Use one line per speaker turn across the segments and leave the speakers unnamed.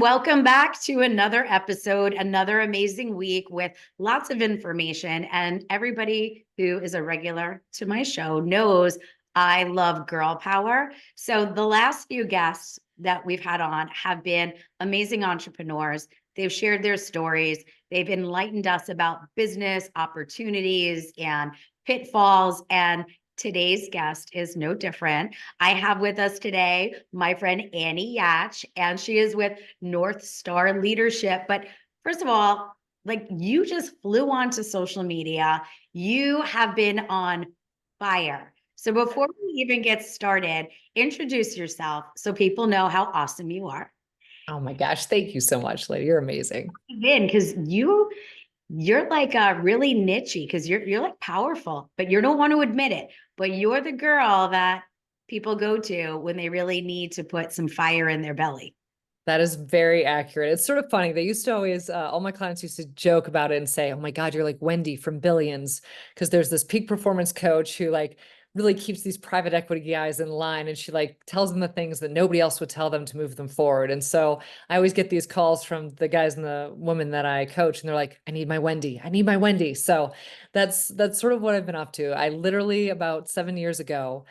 welcome back to another episode, another amazing week with lots of information. And everybody who is a regular to my show knows I love girl power. So the last few guests that we've had on have been amazing entrepreneurs. They've shared their stories. They've enlightened us about business opportunities and pitfalls. And today's guest is no different. I have with us today my friend Annie Yatch, and she is with North Star Leadership. But first of all, like, you just flew onto social media. You have been on fire. So before we even get started, introduce yourself so people know how awesome you are.
Oh my gosh. Thank you so much, lady. You're amazing.
Again, because you're like really nichey because you're like powerful, but you don't want to admit it. But you're the girl that people go to when they really need to put some fire in their belly.
That is very accurate. It's sort of funny. They used to always, all my clients used to joke about it and say, oh my God, you're like Wendy from Billions. Because there's this peak performance coach who like really keeps these private equity guys in line. And she like tells them the things that nobody else would tell them to move them forward. And so I always get these calls from the guys and the women that I coach. And they're like, I need my Wendy. I need my Wendy. So that's sort of what I've been up to. I literally about 7 years ago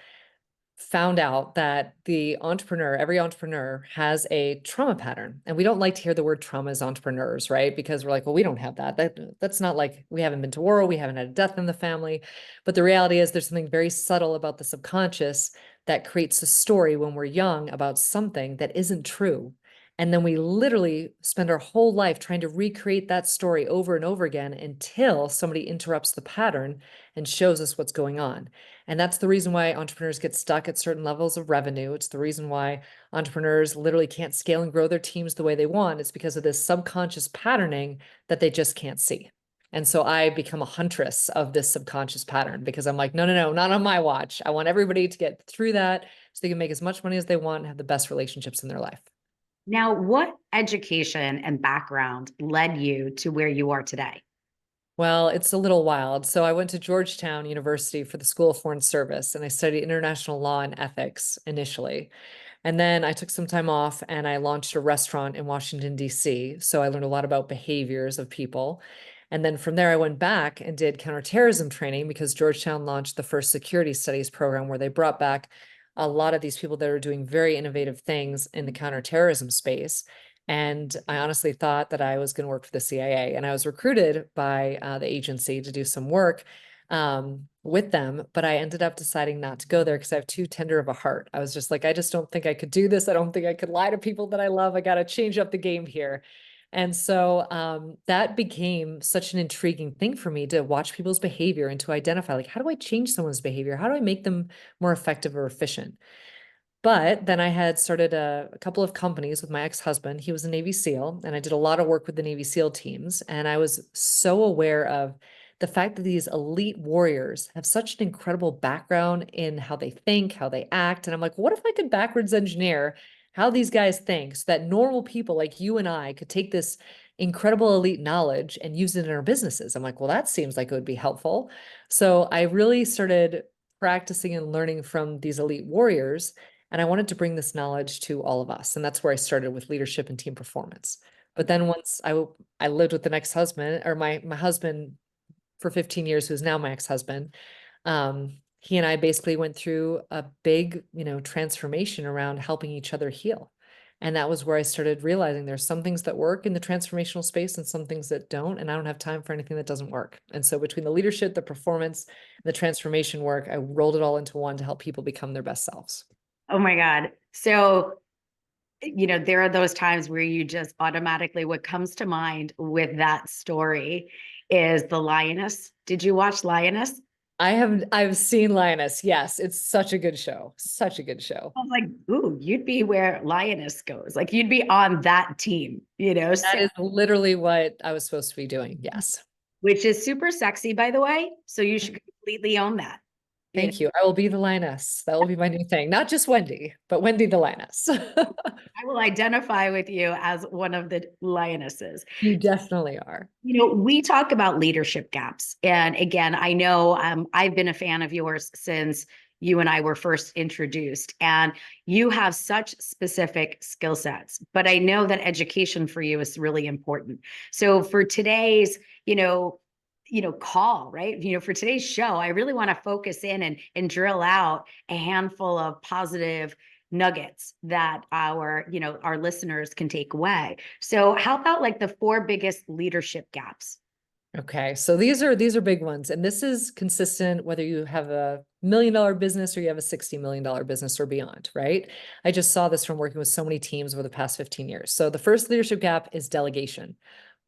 found out that every entrepreneur has a trauma pattern. And we don't like to hear the word trauma as entrepreneurs, right? Because we're like, well, we don't have that. That's not like we haven't been to war, we haven't had a death in the family. But the reality is there's something very subtle about the subconscious that creates a story when we're young about something that isn't true. And then we literally spend our whole life trying to recreate that story over and over again until somebody interrupts the pattern and shows us what's going on. And that's the reason why entrepreneurs get stuck at certain levels of revenue. It's the reason why entrepreneurs literally can't scale and grow their teams the way they want. It's because of this subconscious patterning that they just can't see. And so I become a huntress of this subconscious pattern because I'm like, no, no, no, not on my watch. I want everybody to get through that so they can make as much money as they want and have the best relationships in their life.
Now, what education and background led you to where you are today?
Well, it's a little wild. So I went to Georgetown University for the School of Foreign Service, and I studied international law and ethics initially. And then I took some time off and I launched a restaurant in Washington, D.C. So I learned a lot about behaviors of people. And then from there, I went back and did counterterrorism training because Georgetown launched the first security studies program where they brought back a lot of these people that are doing very innovative things in the counterterrorism space. And I honestly thought that I was going to work for the CIA. And I was recruited by the agency to do some work with them. But I ended up deciding not to go there because I have too tender of a heart. I was just like, I just don't think I could do this. I don't think I could lie to people that I love. I got to change up the game here. And so that became such an intriguing thing for me to watch people's behavior and to identify, like, how do I change someone's behavior? How do I make them more effective or efficient? But then I had started a couple of companies with my ex-husband. He was a Navy SEAL, and I did a lot of work with the Navy SEAL teams. And I was so aware of the fact that these elite warriors have such an incredible background in how they think, how they act. And I'm like, what if I could backwards engineer how these guys think so that normal people like you and I could take this incredible elite knowledge and use it in our businesses? I'm like, well, that seems like it would be helpful. So I really started practicing and learning from these elite warriors. And I wanted to bring this knowledge to all of us. And that's where I started with leadership and team performance. But then once I lived with the next husband, or my husband for 15 years, who's now my ex-husband, he and I basically went through a big, transformation around helping each other heal. And that was where I started realizing there's some things that work in the transformational space and some things that don't. And I don't have time for anything that doesn't work. And so between the leadership, the performance, and the transformation work, I rolled it all into one to help people become their best selves.
Oh my God. So, there are those times where you just automatically, what comes to mind with that story is the lioness. Did you watch Lioness?
I've seen Lioness. Yes, it's such a good show. Such a good show.
I was like, ooh, you'd be where Lioness goes. Like, you'd be on that team.
That is literally what I was supposed to be doing. Yes.
Which is super sexy, by the way. So you should completely own that.
Thank you. I will be the lioness. That will be my new thing. Not just Wendy, but Wendy the lioness.
I will identify with you as one of the lionesses.
You definitely are.
We talk about leadership gaps. And again, I know I've been a fan of yours since you and I were first introduced, and you have such specific skill sets. But I know that education for you is really important. So for today's, call, right? For today's show, I really want to focus in and drill out a handful of positive nuggets that our listeners can take away. So how about like the four biggest leadership gaps?
Okay, so these are big ones, and this is consistent whether you have a $1 million business or you have a $60 million business or beyond, right? I just saw this from working with so many teams over the past 15 years. So the first leadership gap is delegation.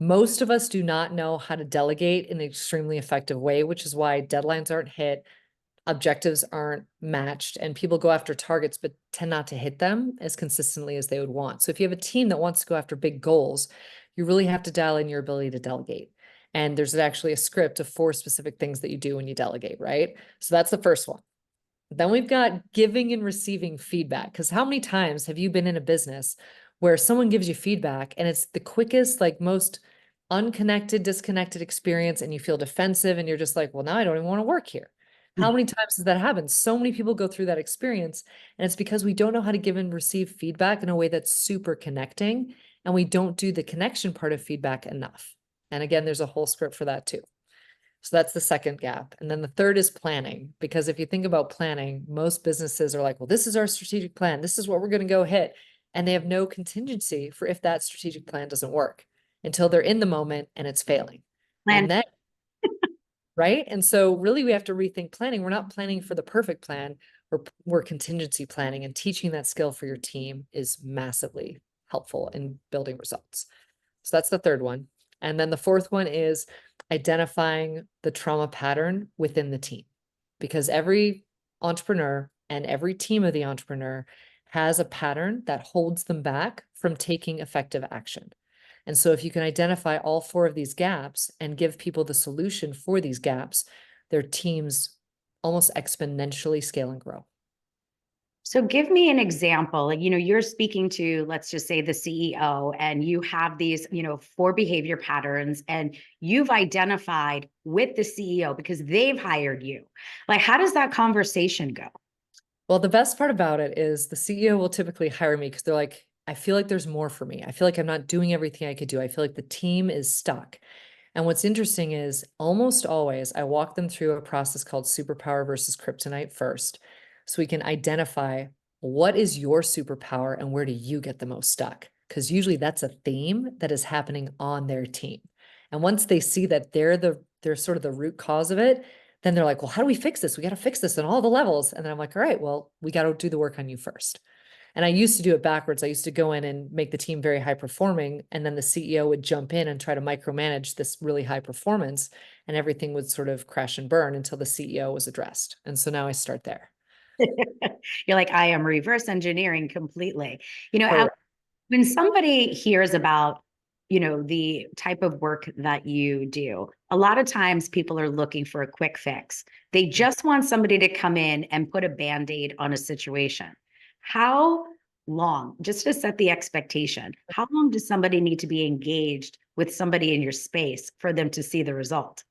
Most of us do not know how to delegate in an extremely effective way, which is why deadlines aren't hit, objectives aren't matched, and people go after targets but tend not to hit them as consistently as they would want. So if you have a team that wants to go after big goals, you really have to dial in your ability to delegate. And there's actually a script of 4 specific things that you do when you delegate, right? So that's the first one. Then we've got giving and receiving feedback. Because how many times have you been in a business where someone gives you feedback and it's the quickest, like most unconnected, disconnected experience, and you feel defensive and you're just like, well, now I don't even want to work here. How many times does that happen? So many people go through that experience, and it's because we don't know how to give and receive feedback in a way that's super connecting, and we don't do the connection part of feedback enough. And again, there's a whole script for that too. So that's the second gap. And then the third is planning, because if you think about planning, most businesses are like, well, this is our strategic plan. This is what we're going to go hit. And they have no contingency for if that strategic plan doesn't work until they're in the moment and it's failing.
Plan.
And then, right? And so really we have to rethink planning. We're not planning for the perfect plan. We're contingency planning, and teaching that skill for your team is massively helpful in building results. So that's the third one. And then the fourth one is identifying the trauma pattern within the team, because every entrepreneur and every team of the entrepreneur has a pattern that holds them back from taking effective action. And so if you can identify all 4 of these gaps and give people the solution for these gaps, their teams almost exponentially scale and grow.
So give me an example. Like, you're speaking to, let's just say, the CEO, and you have these, 4 behavior patterns, and you've identified with the CEO because they've hired you. Like, how does that conversation go?
Well, the best part about it is the CEO will typically hire me because they're like, I feel like there's more for me. I feel like I'm not doing everything I could do. I feel like the team is stuck. And what's interesting is almost always I walk them through a process called superpower versus kryptonite first. So we can identify what is your superpower and where do you get the most stuck? Because usually that's a theme that is happening on their team. And once they see that they're sort of the root cause of it, then they're like, well, how do we fix this? We got to fix this on all the levels. And then I'm like, all right, well, we got to do the work on you first. And I used to do it backwards. I used to go in and make the team very high performing. And then the CEO would jump in and try to micromanage this really high performance, and everything would sort of crash and burn until the CEO was addressed. And so now I start there.
You're like, I am reverse engineering completely.
Correct.
When somebody hears about, the type of work that you do, a lot of times people are looking for a quick fix. They just want somebody to come in and put a band-aid on a situation. How long, just to set the expectation, how long does somebody need to be engaged with somebody in your space for them to see the result?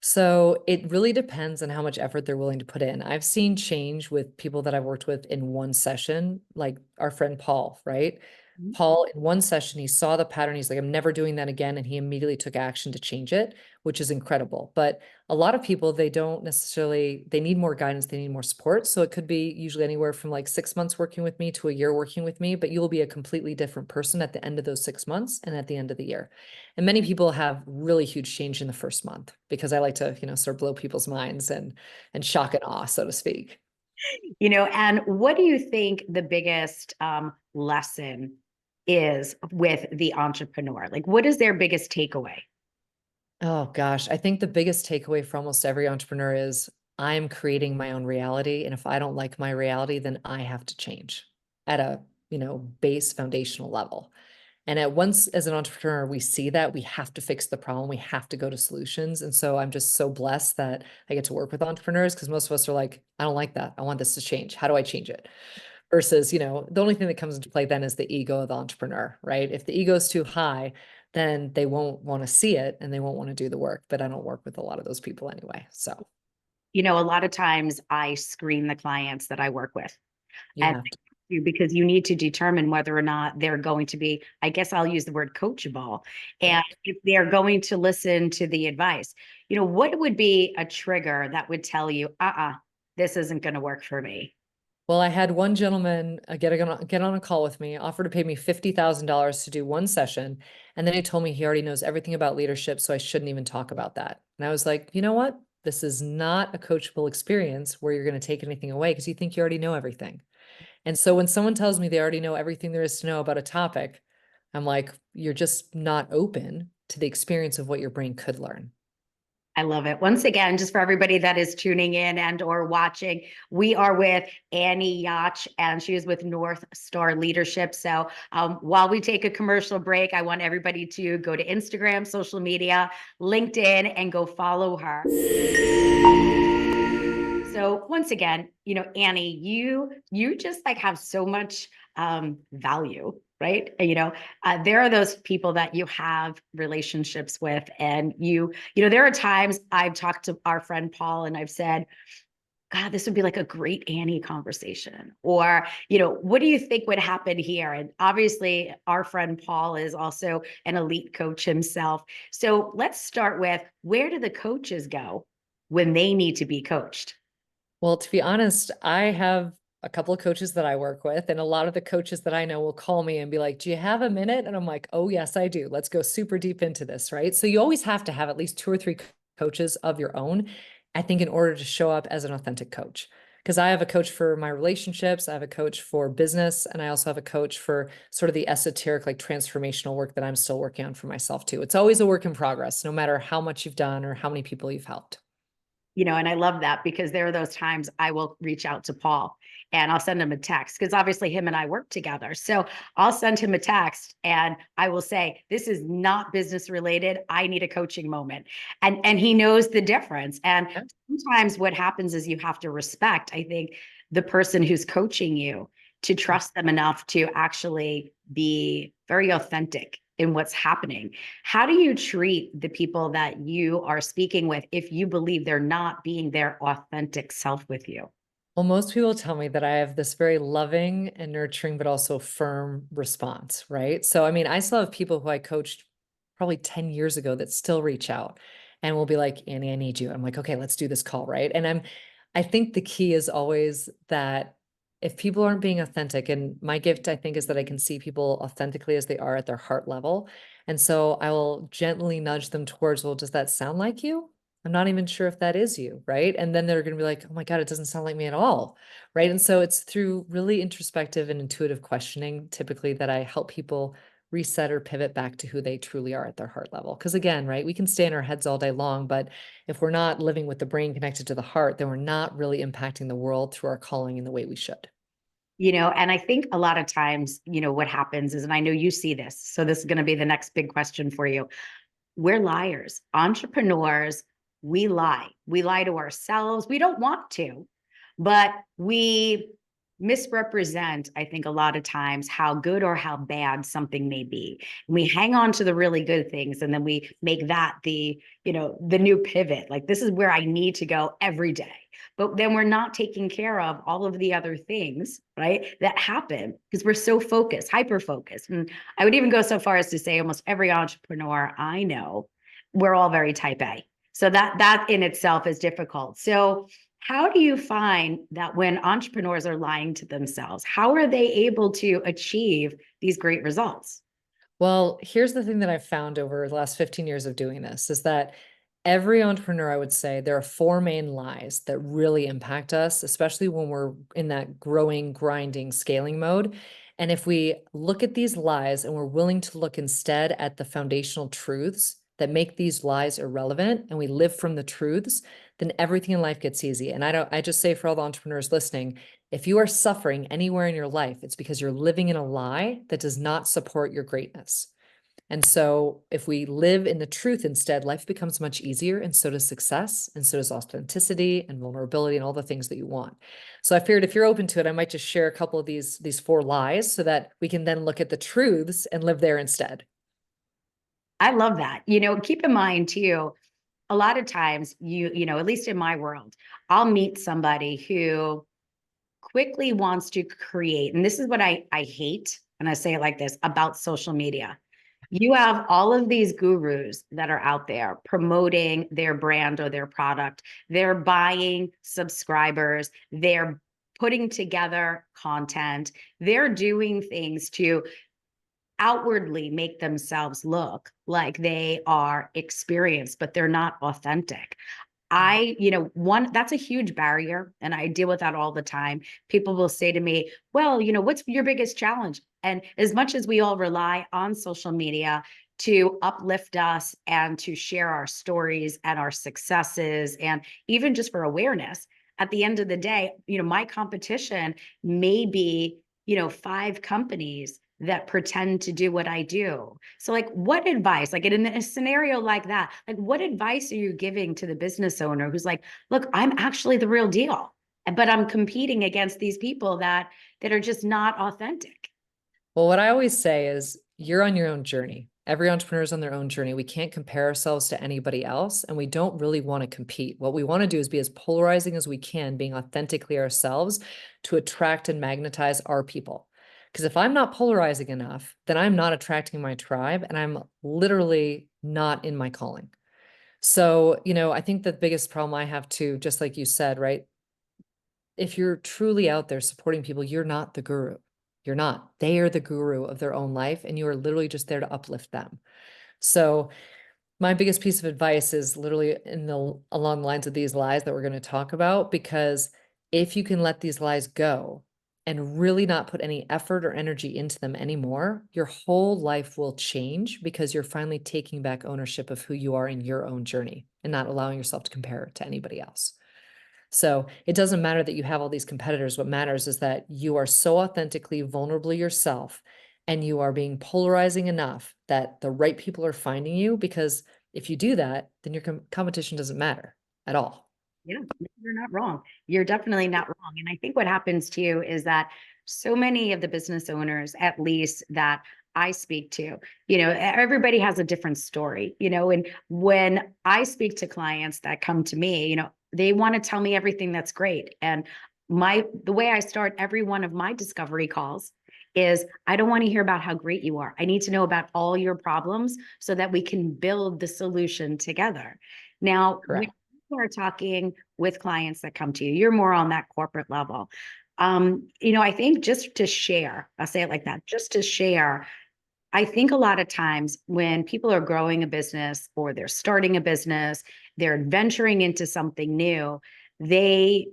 So it really depends on how much effort they're willing to put in. I've seen change with people that I've worked with in one session, like our friend Paul, right?
Mhm.
Paul, in one session, he saw the pattern. He's like, I'm never doing that again. And he immediately took action to change it, which is incredible. But a lot of people, they don't necessarily, they need more guidance, they need more support. So it could be usually anywhere from like 6 months working with me to a year working with me, but you will be a completely different person at the end of those 6 months and at the end of the year. And many people have really huge change in the first month because I like to, sort of blow people's minds and shock and awe, so to speak.
And what do you think the biggest lesson is with the entrepreneur? Like, what is their biggest takeaway?
Oh gosh, I think the biggest takeaway for almost every entrepreneur is I'm creating my own reality. And if I don't like my reality, then I have to change at a, base foundational level. And at once as an entrepreneur, we see that we have to fix the problem. We have to go to solutions. And so I'm just so blessed that I get to work with entrepreneurs, because most of us are like, I don't like that. I want this to change. How do I change it? Versus, the only thing that comes into play then is the ego of the entrepreneur, right? If the ego is too high, then they won't want to see it and they won't want to do the work. But I don't work with a lot of those people anyway. So
A lot of times I screen the clients that I work with.
You
And
have to.
because you need to determine whether or not they're going to be, I guess I'll use the word coachable, and
Correct.
if they're going to listen to the advice. What would be a trigger that would tell you, this isn't going to work for me?
Well, I had one gentleman get on a call with me, offer to pay me $50,000 to do one session. And then he told me he already knows everything about leadership, so I shouldn't even talk about that. And I was like, you know what? This is not a coachable experience where you're going to take anything away because you think you already know everything. And so when someone tells me they already know everything there is to know about a topic, I'm like, you're just not open to the experience of what your brain could learn.
I love it. Once again, just for everybody that is tuning in and or watching, we are with Annie Yatch, and she is with North Star Leadership. So while we take a commercial break, I want everybody to go to Instagram, social media, LinkedIn, and go follow her. So once again, Annie, you just like have so much value, right? There are those people that you have relationships with, and there are times I've talked to our friend Paul, and I've said, God, this would be like a great Annie conversation. Or, what do you think would happen here? And obviously, our friend Paul is also an elite coach himself. So let's start with, where do the coaches go when they need to be coached?
Well, to be honest, I have a couple of coaches that I work with, and a lot of the coaches that I know will call me and be like, do you have a minute? And I'm like, oh, yes, I do. Let's go super deep into this, right? So you always have to have at least two or three coaches of your own, I think, in order to show up as an authentic coach. Because I have a coach for my relationships, I have a coach for business, and I also have a coach for sort of the esoteric, like transformational work that I'm still working on for myself too. It's always a work in progress, no matter how much you've done or how many people you've helped.
And I love that, because there are those times I will reach out to Paul and I'll send him a text, because obviously him and I work together. So I'll send him a text and I will say, this is not business related. I need a coaching moment. And he knows the difference. And
Yeah.
sometimes what happens is you have to respect, I think, the person who's coaching you, to trust them enough to actually be very authentic in what's happening. How do you treat the people that you are speaking with if you believe they're not being their authentic self with you?
Well, most people tell me that I have this very loving and nurturing, but also firm response, right? So, I mean, I still have people who I coached probably 10 years ago that still reach out and will be like, Annie, I need you. I'm like, okay, let's do this call, right? And I think the key is always that if people aren't being authentic, and my gift, I think, is that I can see people authentically as they are at their heart level. And so I will gently nudge them towards, well, does that sound like you? I'm not even sure if that is you, right? And then they're going to be like, oh my God, it doesn't sound like me at all, right? And so it's through really introspective and intuitive questioning, typically, that I help people reset or pivot back to who they truly are at their heart level. Because again, right, we can stay in our heads all day long, but if we're not living with the brain connected to the heart, then we're not really impacting the world through our calling in the way we should.
And I think a lot of times, what happens is, and I know you see this, so this is going to be the next big question for you. We're liars. Entrepreneurs, we lie. We lie to ourselves. We don't want to, but we misrepresent, I think, a lot of times, how good or how bad something may be. And we hang on to the really good things, and then we make that the new pivot. Like, this is where I need to go every day. But then we're not taking care of all of the other things, right, that happen, because we're so focused, hyper focused. And I would even go so far as to say almost every entrepreneur I know, we're all very type A. So that in itself is difficult. So how do you find that when entrepreneurs are lying to themselves, how are they able to achieve these great results?
Well, here's the thing that I've found over the last 15 years of doing this is that every entrepreneur, I would say, there are four main lies that really impact us, especially when we're in that growing, grinding, scaling mode. And if we look at these lies and we're willing to look instead at the foundational truths that make these lies irrelevant, and we live from the truths, then everything in life gets easy. And I just say, for all the entrepreneurs listening, if you are suffering anywhere in your life, it's because you're living in a lie that does not support your greatness. And so if we live in the truth instead, life becomes much easier, and so does success, and so does authenticity and vulnerability and all the things that you want. So I figured if you're open to it, I might just share a couple of these four lies so that we can then look at the truths and live there instead.
I love that. Keep in mind too, a lot of times at least in my world, I'll meet somebody who quickly wants to create, and this is what I hate, and I say it like this about social media. You have all of these gurus that are out there promoting their brand or their product. They're buying subscribers, they're putting together content, they're doing things to outwardly make themselves look like they are experienced, but they're not authentic. That's a huge barrier, and I deal with that all the time. People will say to me, well, what's your biggest challenge? And as much as we all rely on social media to uplift us and to share our stories and our successes, and even just for awareness, at the end of the day, my competition may be, five companies that pretend to do what I do. So like what advice, like in a scenario like that, like what advice are you giving to the business owner who's like, look, I'm actually the real deal, but I'm competing against these people that are just not authentic.
Well, what I always say is you're on your own journey. Every entrepreneur is on their own journey. We can't compare ourselves to anybody else, and we don't really want to compete. What we want to do is be as polarizing as we can, being authentically ourselves to attract and magnetize our people. Because if I'm not polarizing enough, then I'm not attracting my tribe and I'm literally not in my calling. So, I think the biggest problem I have too, just like you said, right? If you're truly out there supporting people, you're not the guru. You're not. They are the guru of their own life, and you are literally just there to uplift them. So, my biggest piece of advice is literally along the lines of these lies that we're going to talk about, because if you can let these lies go and really not put any effort or energy into them anymore, your whole life will change because you're finally taking back ownership of who you are in your own journey and not allowing yourself to compare to anybody else. So it doesn't matter that you have all these competitors. What matters is that you are so authentically vulnerable yourself and you are being polarizing enough that the right people are finding you. Because if you do that, then your competition doesn't matter at all.
Yeah, you're not wrong. You're definitely not wrong. And I think what happens too is that so many of the business owners, at least that I speak to, everybody has a different story, and when I speak to clients that come to me, they want to tell me everything that's great. And the way I start every one of my discovery calls is I don't want to hear about how great you are. I need to know about all your problems so that we can build the solution together. Now, when
Correct.
are talking with clients that come to you, you're more on that corporate level. I think just to share, I'll say it like that, just to share, I think a lot of times when people are growing a business or they're starting a business, they're venturing into something new, they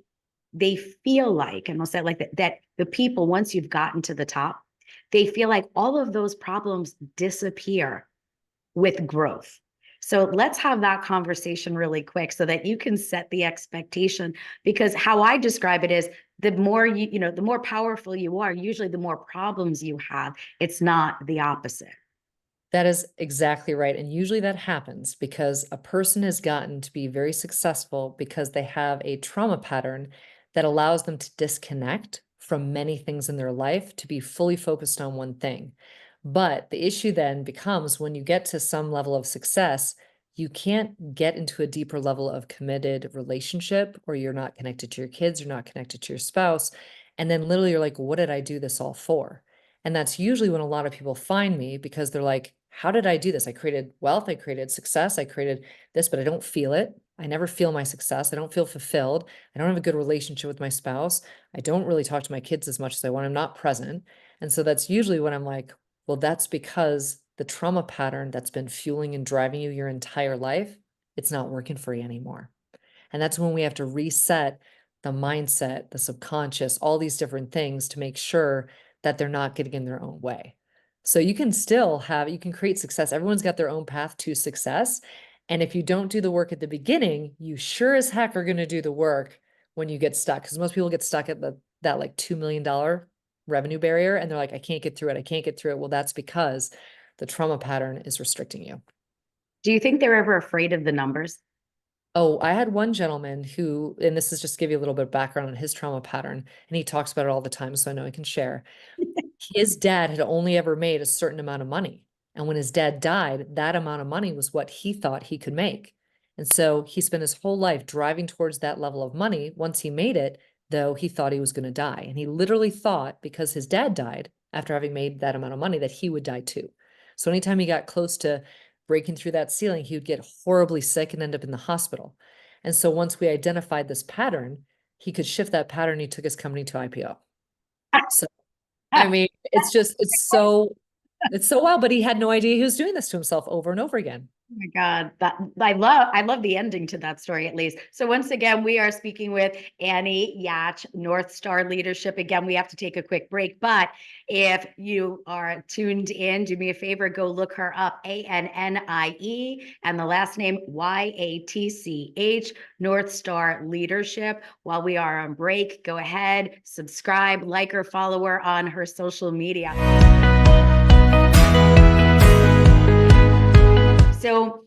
they feel like, and I'll say it like that, that the people, once you've gotten to the top, they feel like all of those problems disappear with growth. So let's have that conversation really quick so that you can set the expectation, because how I describe it is the more the more powerful you are, usually the more problems you have. It's not the opposite.
That is exactly right. And usually that happens because a person has gotten to be very successful because they have a trauma pattern that allows them to disconnect from many things in their life to be fully focused on one thing. But the issue then becomes when you get to some level of success, you can't get into a deeper level of committed relationship, or you're not connected to your kids, you're not connected to your spouse. And then literally you're like, what did I do this all for? And that's usually when a lot of people find me because they're like, how did I do this? I created wealth, I created success, I created this, but I don't feel it. I never feel my success. I don't feel fulfilled. I don't have a good relationship with my spouse. I don't really talk to my kids as much as I want. I'm not present. And so that's usually when I'm like, well, that's because the trauma pattern that's been fueling and driving you your entire life, it's not working for you anymore. And that's when we have to reset the mindset, the subconscious, all these different things to make sure that they're not getting in their own way. So you can you can create success. Everyone's got their own path to success. And if you don't do the work at the beginning, you sure as heck are going to do the work when you get stuck. Because most people get stuck at that like $2 million revenue barrier. And they're like, I can't get through it. I can't get through it. Well, that's because the trauma pattern is restricting you.
Do you think they're ever afraid of the numbers?
Oh, I had one gentleman who, and this is just to give you a little bit of background on his trauma pattern, and he talks about it all the time, so I know I can share. His dad had only ever made a certain amount of money. And when his dad died, that amount of money was what he thought he could make. And so he spent his whole life driving towards that level of money. Once he made it, though, he thought he was going to die. And he literally thought, because his dad died after having made that amount of money, that he would die too. So anytime he got close to breaking through that ceiling, he would get horribly sick and end up in the hospital. And so once we identified this pattern, he could shift that pattern. He took his company to IPO. So, I mean, it's so wild, but he had no idea he was doing this to himself over and over again.
Oh my God, that I love the ending to that story at least. So once again, we are speaking with Annie Yatch, North Star Leadership. Again, we have to take a quick break, but if you are tuned in, do me a favor, go look her up, ANNIE, and the last name YATCH, North Star Leadership. While we are on break, go ahead, subscribe, like or follow her on her social media. So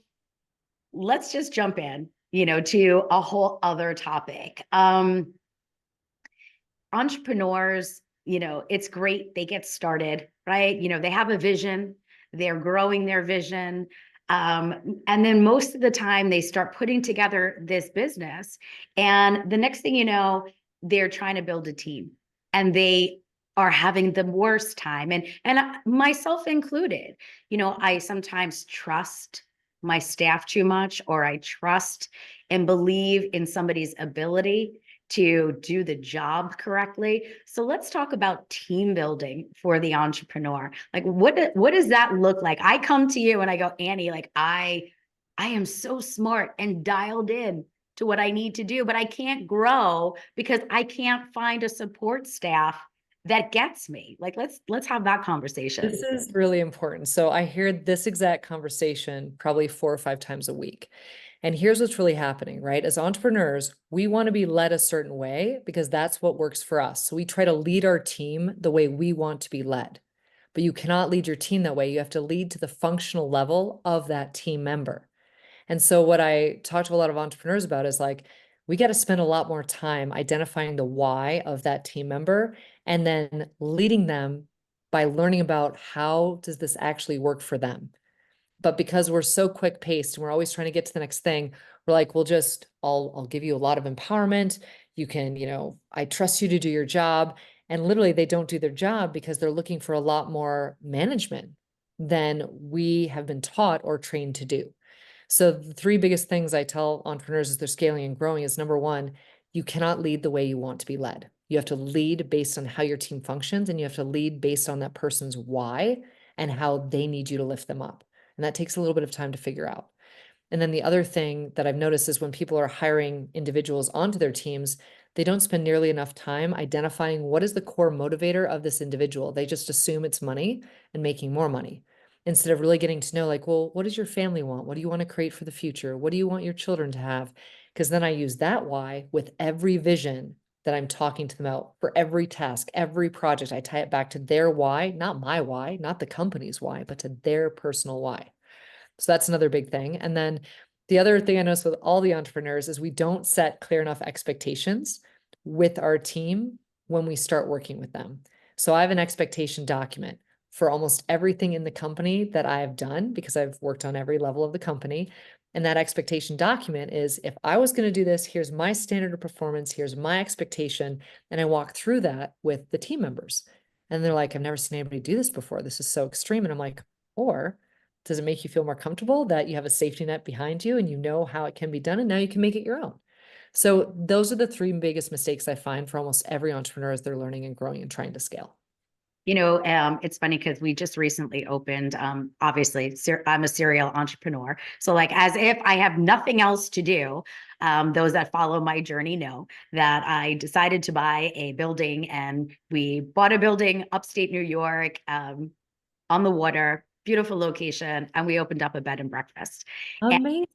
let's just jump in, to a whole other topic. Entrepreneurs, it's great. They get started, right? They have a vision, they're growing their vision. And then most of the time they start putting together this business. And the next thing you know, they're trying to build a team and they are having the worst time. And myself included, I sometimes trust my staff too much, or I trust and believe in somebody's ability to do the job correctly. So let's talk about team building for the entrepreneur. Like what does that look like? I come to you and I go, Annie, like I am so smart and dialed in to what I need to do, but I can't grow because I can't find a support staff that gets me. Like let's have that conversation.
This is really important. So I hear this exact conversation probably 4 or 5 times a week. And here's what's really happening, right? As entrepreneurs, we want to be led a certain way because that's what works for us. So we try to lead our team the way we want to be led. But you cannot lead your team that way. You have to lead to the functional level of that team member. And so what I talk to a lot of entrepreneurs about is like, we got to spend a lot more time identifying the why of that team member and then leading them by learning about how does this actually work for them. But because we're so quick paced and we're always trying to get to the next thing, we're like, we'll just, I'll give you a lot of empowerment. You can, I trust you to do your job. And literally they don't do their job because they're looking for a lot more management than we have been taught or trained to do. So the three biggest things I tell entrepreneurs as they're scaling and growing is number one, you cannot lead the way you want to be led. You have to lead based on how your team functions, and you have to lead based on that person's why and how they need you to lift them up. And that takes a little bit of time to figure out. And then the other thing that I've noticed is when people are hiring individuals onto their teams, they don't spend nearly enough time identifying what is the core motivator of this individual. They just assume it's money and making more money instead of really getting to know, like, well, what does your family want? What do you want to create for the future? What do you want your children to have? Because then I use that why with every vision that I'm talking to them about for every task, every project. I tie it back to their why, not my why, not the company's why, but to their personal why. So that's another big thing. And then the other thing I notice with all the entrepreneurs is we don't set clear enough expectations with our team when we start working with them. So I have an expectation document for almost everything in the company that I have done because I've worked on every level of the company. And that expectation document is if I was going to do this, here's my standard of performance, here's my expectation. And I walk through that with the team members. And they're like, I've never seen anybody do this before. This is so extreme. And I'm like, or does it make you feel more comfortable that you have a safety net behind you and you know how it can be done and now you can make it your own? So those are the three biggest mistakes I find for almost every entrepreneur as they're learning and growing and trying to scale.
It's funny because we just recently opened, obviously, I'm a serial entrepreneur. So like as if I have nothing else to do, those that follow my journey know that I decided to buy a building and we bought a building upstate New York, on the water, beautiful location, and we opened up a bed and breakfast. And
Amazing.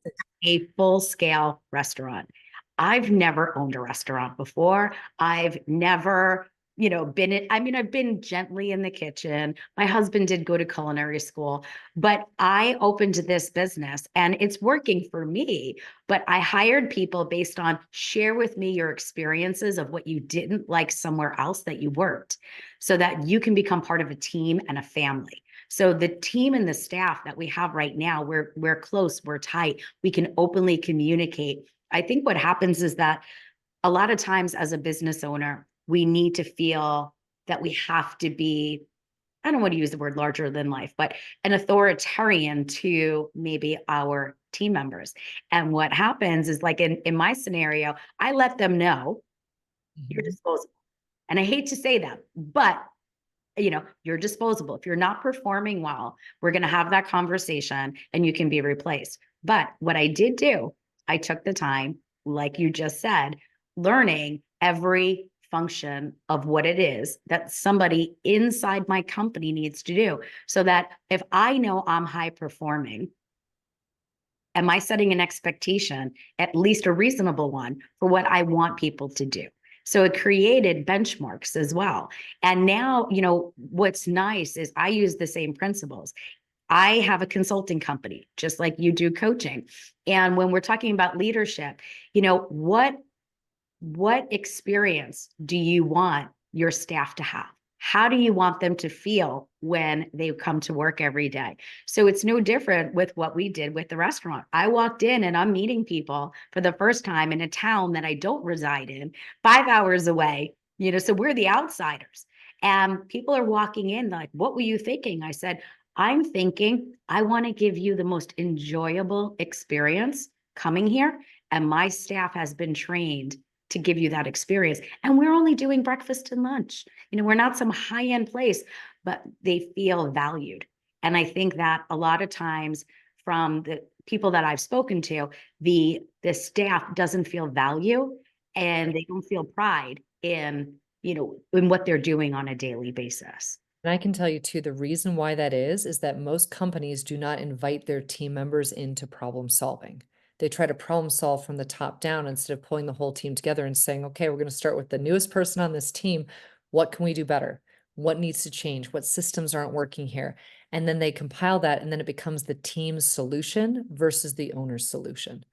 a full scale restaurant. I've never owned a restaurant before. I've never I've been gently in the kitchen. My husband did go to culinary school, but I opened this business and it's working for me. But I hired people based on share with me your experiences of what you didn't like somewhere else that you worked so that you can become part of a team and a family. So the team and the staff that we have right now, we're close, we're tight, we can openly communicate. I think what happens is that a lot of times as a business owner, we need to feel that we have to be, I don't want to use the word larger than life, but an authoritarian to maybe our team members. And what happens is like in my scenario, I let them know you're
Mhm.
disposable. And I hate to say that, but you're disposable. If you're not performing well, we're going to have that conversation and you can be replaced. But what I did do, I took the time, like you just said, learning every function of what it is that somebody inside my company needs to do. So that if I know I'm high performing, am I setting an expectation, at least a reasonable one, for what I want people to do? So it created benchmarks as well. And now, what's nice is I use the same principles. I have a consulting company, just like you do coaching. And when we're talking about leadership, what experience do you want your staff to have? How do you want them to feel when they come to work every day? So it's no different with what we did with the restaurant. I walked in and I'm meeting people for the first time in a town that I don't reside in, 5 hours away, so we're the outsiders. And people are walking in like, what were you thinking? I said, I'm thinking I want to give you the most enjoyable experience coming here. And my staff has been trained to give you that experience. And we're only doing breakfast and lunch. We're not some high end place, but they feel valued. And I think that a lot of times from the people that I've spoken to, the staff doesn't feel value and they don't feel pride in what they're doing on a daily basis.
And I can tell you too, the reason why that is that most companies do not invite their team members into problem solving. They try to problem solve from the top down instead of pulling the whole team together and saying, okay, we're going to start with the newest person on this team. What can we do better? What needs to change? What systems aren't working here? And then they compile that, and then it becomes the team's solution versus the owner's solution.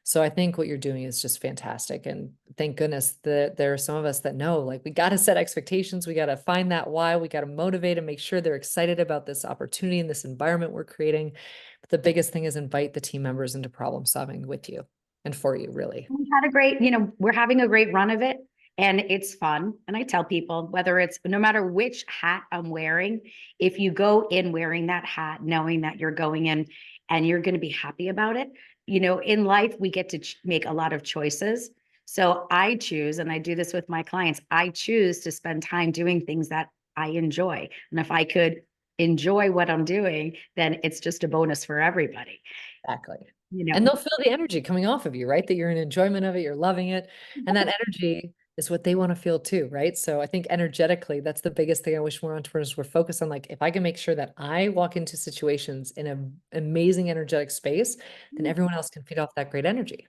So I think what you're doing is just fantastic. And thank goodness that there are some of us that know, like, we got to set expectations. We got to find that why. We got to motivate and make sure they're excited about this opportunity and this environment we're creating. But the biggest thing is invite the team members into problem solving with you and for you, really.
We're having a great run of it and it's fun. And I tell people, whether it's no matter which hat I'm wearing, if you go in wearing that hat, knowing that you're going in and you're going to be happy about it, in life, we get to make a lot of choices. So I choose, and I do this with my clients, I choose to spend time doing things that I enjoy. And if I could enjoy what I'm doing, then it's just a bonus for everybody.
Exactly.
You know,
And they'll feel the energy coming off of you, right? That you're in enjoyment of it, you're loving it. And that energy is what they want to feel too, right? So I think energetically, that's the biggest thing I wish more entrepreneurs were focused on. Like, if I can make sure that I walk into situations in an amazing energetic space, then everyone else can feed off that great energy.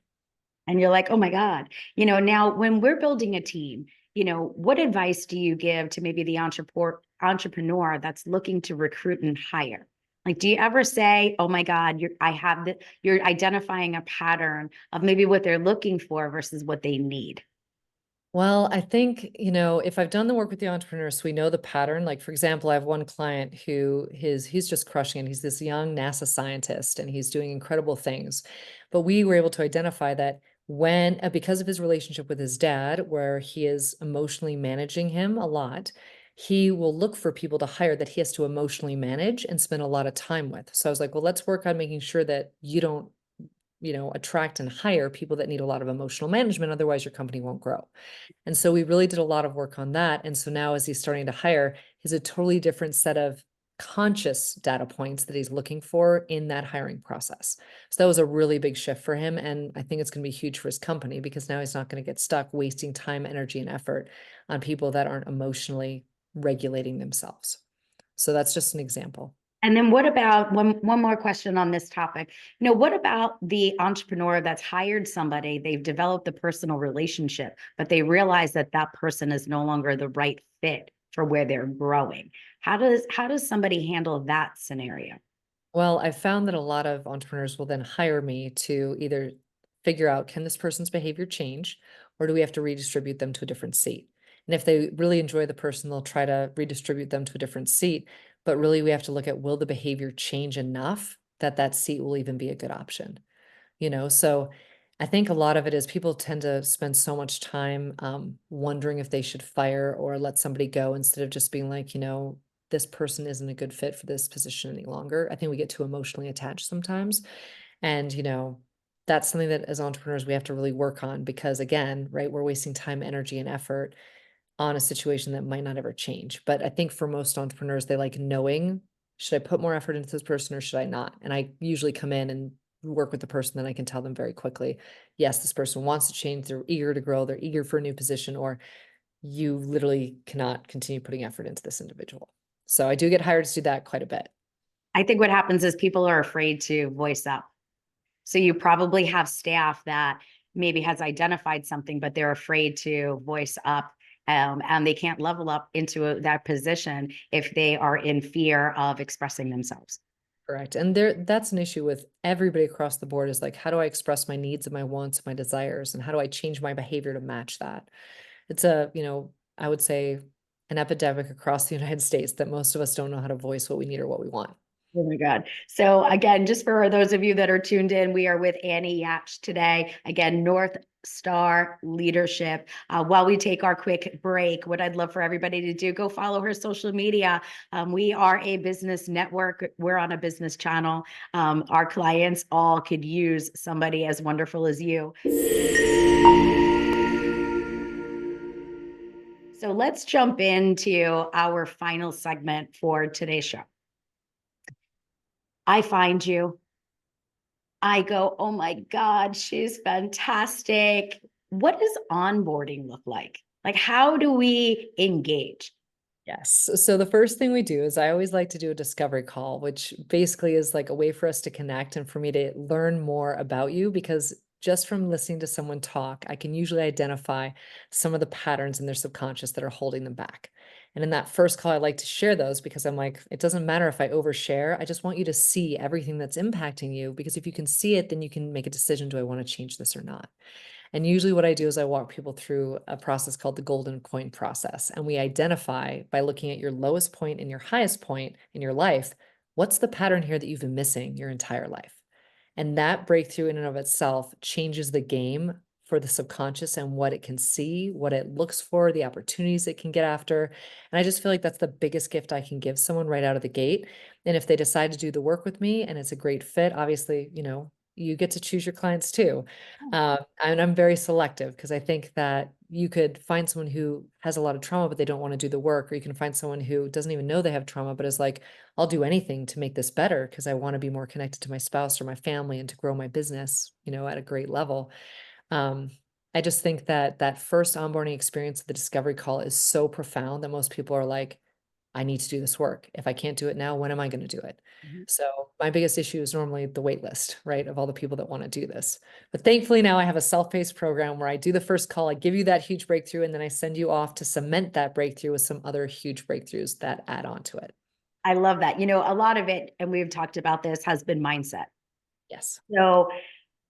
and you're like, oh my God. Now when we're building a team, what advice do you give to maybe the entrepreneur that's looking to recruit and hire? Like, do you ever say, oh my God, you're identifying a pattern of maybe what they're looking for versus what they need?
Well, I think, if I've done the work with the entrepreneurs, we know the pattern. Like, for example, I have one client who he's just crushing it. He's this young NASA scientist and he's doing incredible things. But we were able to identify that because of his relationship with his dad, where he is emotionally managing him a lot, he will look for people to hire that he has to emotionally manage and spend a lot of time with. So I was like, well, let's work on making sure that you don't, attract and hire people that need a lot of emotional management. Otherwise, your company won't grow. And so we really did a lot of work on that. And so now as he's starting to hire, he's a totally different set of conscious data points that he's looking for in that hiring process. So that was a really big shift for him. And I think it's going to be huge for his company because now he's not going to get stuck wasting time, energy, and effort on people that aren't emotionally regulating themselves. So that's just an example.
And then what about one more question on this topic? What about the entrepreneur that's hired somebody, they've developed a personal relationship, but they realize that that person is no longer the right fit for where they're growing? How does somebody handle that scenario?
Well, I found that a lot of entrepreneurs will then hire me to either figure out, can this person's behavior change, or do we have to redistribute them to a different seat? And if they really enjoy the person, they'll try to redistribute them to a different seat. But really, we have to look at, will the behavior change enough that that seat will even be a good option? So I think a lot of it is people tend to spend so much time wondering if they should fire or let somebody go instead of just being like, this person isn't a good fit for this position any longer. I think we get too emotionally attached sometimes. And, that's something that as entrepreneurs we have to really work on because, again, right, we're wasting time, energy, and effort on a situation that might not ever change. But I think for most entrepreneurs, they like knowing, should I put more effort into this person or should I not? And I usually come in and work with the person that I can tell them very quickly, yes, this person wants to change, they're eager to grow, they're eager for a new position, or you literally cannot continue putting effort into this individual. So I do get hired to do that quite a bit.
I think what happens is people are afraid to voice up. So you probably have staff that maybe has identified something, but they're afraid to voice up. And they can't level up into that position if they are in fear of expressing themselves.
Correct. And that's an issue with everybody across the board is like, how do I express my needs and my wants, my desires, and how do I change my behavior to match that? It's I would say an epidemic across the United States that most of us don't know how to voice what we need or what we want.
Oh my God. So again, just for those of you that are tuned in, we are with Annie Yatch today. Again, North Star Leadership. While we take our quick break, what I'd love for everybody to do, go follow her social media. We are a business network. We're on a business channel. Our clients all could use somebody as wonderful as you. So let's jump into our final segment for today's show. I find you. I go, oh my God, she's fantastic. What does onboarding look like? Like, how do we engage?
Yes. So the first thing we do is I always like to do a discovery call, which basically is like a way for us to connect and for me to learn more about you because just from listening to someone talk, I can usually identify some of the patterns in their subconscious that are holding them back. And in that first call, I like to share those because I'm like, it doesn't matter if I overshare. I just want you to see everything that's impacting you because if you can see it, then you can make a decision. Do I want to change this or not? And usually what I do is I walk people through a process called the golden coin process. And we identify by looking at your lowest point and your highest point in your life, what's the pattern here that you've been missing your entire life? And that breakthrough in and of itself changes the game for the subconscious and what it can see, what it looks for, the opportunities it can get after. And I just feel like that's the biggest gift I can give someone right out of the gate. And if they decide to do the work with me and it's a great fit, obviously, you get to choose your clients too. And I'm very selective because I think that you could find someone who has a lot of trauma, but they don't want to do the work, or you can find someone who doesn't even know they have trauma, but is like, I'll do anything to make this better because I want to be more connected to my spouse or my family and to grow my business, at a great level. Um, I just think that that first onboarding experience of the discovery call is so profound that most people are like, I need to do this work. If I can't do it now, when am I going to do it?
Mhm.
So my biggest issue is normally the wait list, right, of all the people that want to do this. But thankfully now I have a self-paced program where I do the first call, I give you that huge breakthrough, and then I send you off to cement that breakthrough with some other huge breakthroughs that add on to it.
I love that. A lot of it, and we've talked about this, has been mindset.
Yes.
So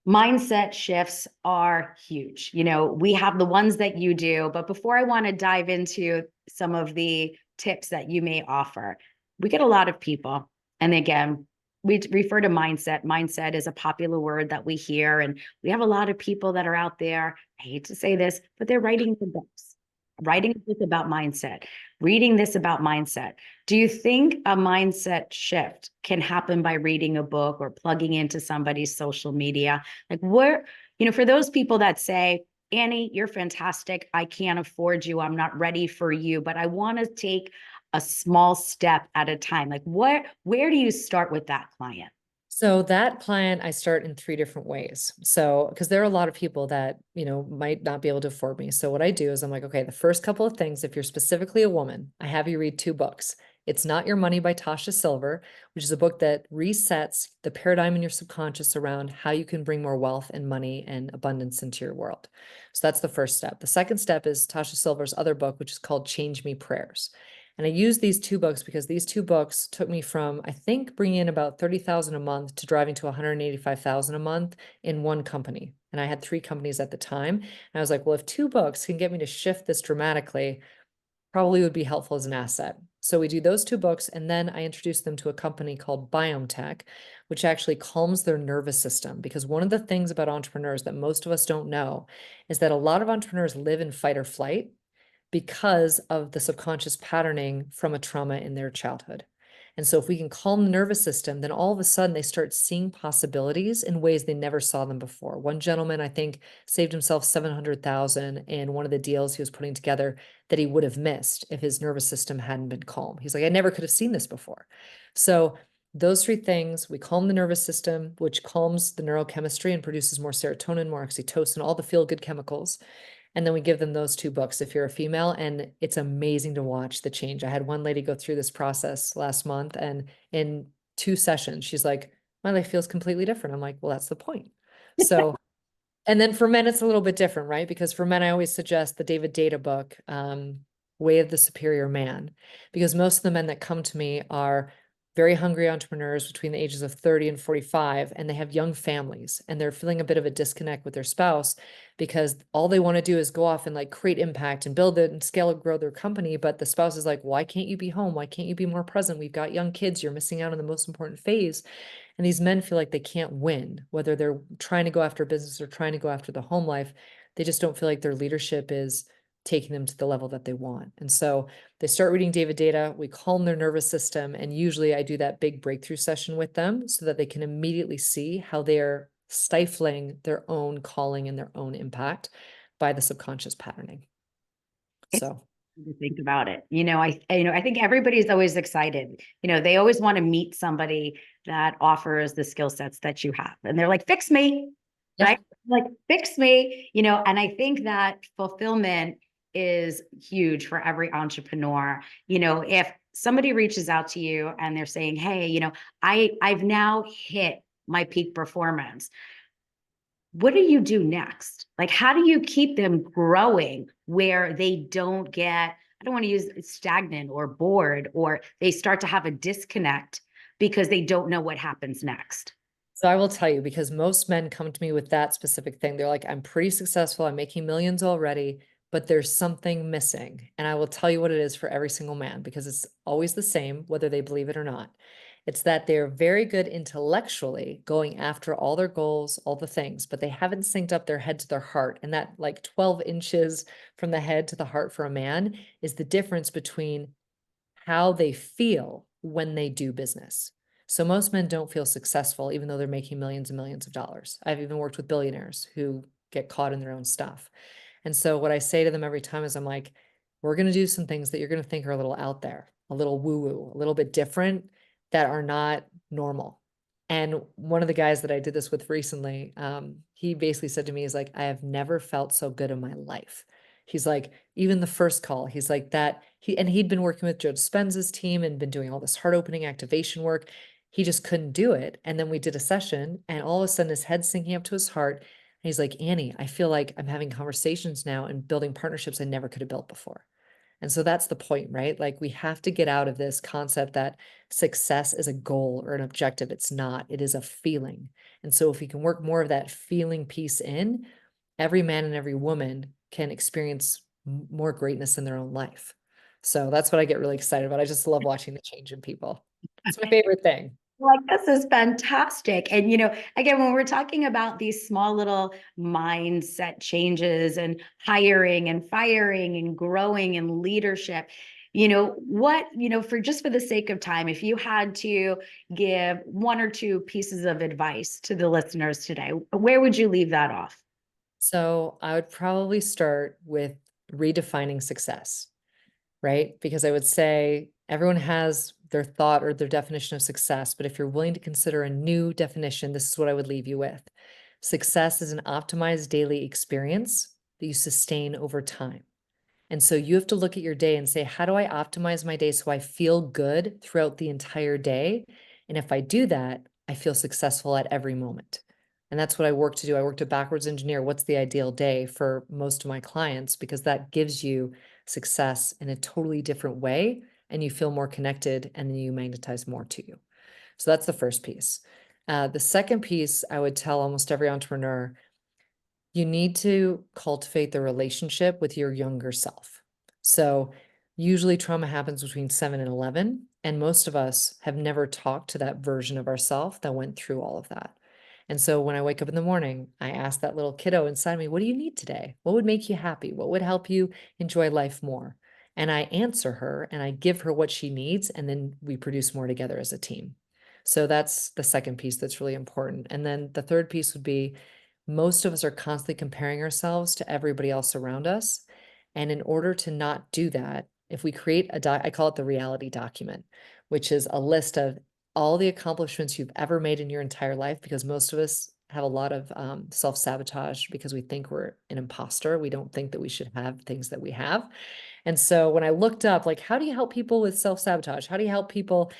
mindset shifts are huge. We have the ones that you do, but before I want to dive into some of the tips that you may offer, we get a lot of people. And again, we refer to mindset. Mindset is a popular word that we hear. And we have a lot of people that are out there. I hate to say this, but they're writing the books, writing a book about mindset, reading this about mindset. Do you think a mindset shift can happen by reading a book or plugging into somebody's social media? Like for those people that say, Annie, you're fantastic. I can't afford you. I'm not ready for you, but I want to take a small step at a time. Like where do you start with that client?
So that client, I start in three different ways. So, because there are a lot of people that, might not be able to afford me. So what I do is I'm like, okay, the first couple of things, if you're specifically a woman, I have you read two books. It's Not Your Money by Tasha Silver, which is a book that resets the paradigm in your subconscious around how you can bring more wealth and money and abundance into your world. So that's the first step. The second step is Tasha Silver's other book, which is called Change Me Prayers. And I use these two books because these two books took me from, I think, bringing in about 30,000 a month to driving to 185,000 a month in one company. And I had 3 companies at the time. And I was like, well, if 2 books can get me to shift this dramatically, probably would be helpful as an asset. So we do those 2 books, and then I introduce them to a company called Biotech, which actually calms their nervous system. Because one of the things about entrepreneurs that most of us don't know is that a lot of entrepreneurs live in fight or flight because of the subconscious patterning from a trauma in their childhood. And so if we can calm the nervous system, then all of a sudden they start seeing possibilities in ways they never saw them before. One gentleman, I think, saved himself 700,000 in one of the deals he was putting together that he would have missed if his nervous system hadn't been calm. He's like, I never could have seen this before. So those 3 things, we calm the nervous system, which calms the neurochemistry and produces more serotonin, more oxytocin, all the feel-good chemicals. And then we give them those 2 books if you're a female, and it's amazing to watch the change. I had one lady go through this process last month, and in 2 sessions, she's like, my life feels completely different. I'm like, well, that's the point. So, and then for men, it's a little bit different, right? Because for men, I always suggest the David Data book, Way of the Superior Man, because most of the men that come to me are very hungry entrepreneurs between the ages of 30 and 45, and they have young families, and they're feeling a bit of a disconnect with their spouse because all they want to do is go off and like create impact and build it and scale and grow their company. But the spouse is like, why can't you be home? Why can't you be more present? We've got young kids. You're missing out on the most important phase. And these men feel like they can't win, whether they're trying to go after business or trying to go after the home life. They just don't feel like their leadership is taking them to the level that they want. And so they start reading David Data, we calm their nervous system, and usually I do that big breakthrough session with them so that they can immediately see how they're stifling their own calling and their own impact by the subconscious patterning. So
To think about it. I think everybody's always excited. They always want to meet somebody that offers the skill sets that you have. And they're like, fix me,
yeah.
right? Like, fix me, and I think that fulfillment is huge for every entrepreneur. If somebody reaches out to you and they're saying, hey, I've now hit my peak performance. What do you do next? Like, how do you keep them growing where they don't get, I don't want to use stagnant or bored, or they start to have a disconnect because they don't know what happens next?
So I will tell you, because most men come to me with that specific thing. They're like, I'm pretty successful. I'm making millions already, but there's something missing. And I will tell you what it is for every single man, because it's always the same, whether they believe it or not. It's that they're very good intellectually going after all their goals, all the things, but they haven't synced up their head to their heart. And that like 12 inches from the head to the heart for a man is the difference between how they feel when they do business. So most men don't feel successful, even though they're making millions and millions of dollars. I've even worked with billionaires who get caught in their own stuff. And so what I say to them every time is I'm like, we're going to do some things that you're going to think are a little out there, a little woo-woo, a little bit different, that are not normal. And one of the guys that I did this with recently, he basically said to me, he's like, I have never felt so good in my life. He's like, even the first call, he's like that. He'd been working with Joe Dispenza's team and been doing all this heart opening activation work. He just couldn't do it. And then we did a session, and all of a sudden his head's sinking up to his heart. And he's like, Annie, I feel like I'm having conversations now and building partnerships I never could have built before. And so that's the point, right? Like, we have to get out of this concept that success is a goal or an objective. It's not, it is a feeling. And so if we can work more of that feeling piece in, every man and every woman can experience more greatness in their own life. So that's what I get really excited about. I just love watching the change in people. It's my favorite thing.
Like, this is fantastic. And, again, when we're talking about these small little mindset changes and hiring and firing and growing and leadership, for the sake of time, if you had to give 1 or 2 pieces of advice to the listeners today, where would you leave that off?
So I would probably start with redefining success, right? Because I would say everyone has their thought or their definition of success, but if you're willing to consider a new definition, this is what I would leave you with. Success is an optimized daily experience that you sustain over time. And so you have to look at your day and say, how do I optimize my day so I feel good throughout the entire day? And if I do that, I feel successful at every moment. And that's what I work to do. I work to backwards engineer what's the ideal day for most of my clients, because that gives you success in a totally different way and you feel more connected and then you magnetize more to you. So that's the first piece. The second piece I would tell almost every entrepreneur, you need to cultivate the relationship with your younger self. So usually trauma happens between 7 and 11, and most of us have never talked to that version of ourself that went through all of that. And so when I wake up in the morning, I ask that little kiddo inside me, what do you need today? What would make you happy? What would help you enjoy life more? And I answer her and I give her what she needs, and then we produce more together as a team. So that's the second piece that's really important. And then the third piece would be, most of us are constantly comparing ourselves to everybody else around us. And in order to not do that, if we create I call it the reality document, which is a list of all the accomplishments you've ever made in your entire life, because most of us have a lot of self-sabotage because we think we're an imposter. We don't think that we should have things that we have. And so when I looked up, like, how do you help people with self-sabotage? How do you help people,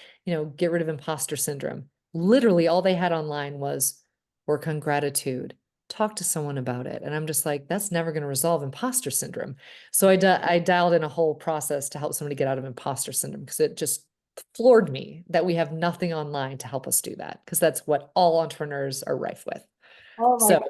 get rid of imposter syndrome? Literally all they had online was work on gratitude, talk to someone about it. And I'm just like, that's never going to resolve imposter syndrome. So I dialed in a whole process to help somebody get out of imposter syndrome, because it just floored me that we have nothing online to help us do that, because that's what all entrepreneurs are rife with.
Oh my
So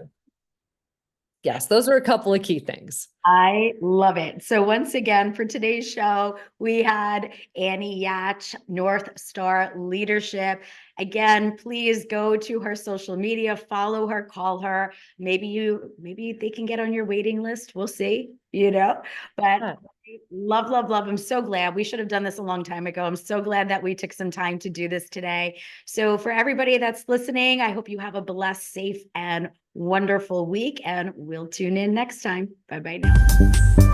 yes, those are a couple of key things.
I love it. So once again, for today's show, we had Annie Yatch, North Star Leadership. Again, please go to her social media, follow her, call her. Maybe they can get on your waiting list. We'll see, but
Yeah.
love, love, love. I'm so glad. We should have done this a long time ago. I'm so glad that we took some time to do this today. So for everybody that's listening, I hope you have a blessed, safe, and wonderful week, and we'll tune in next time. Bye-bye now.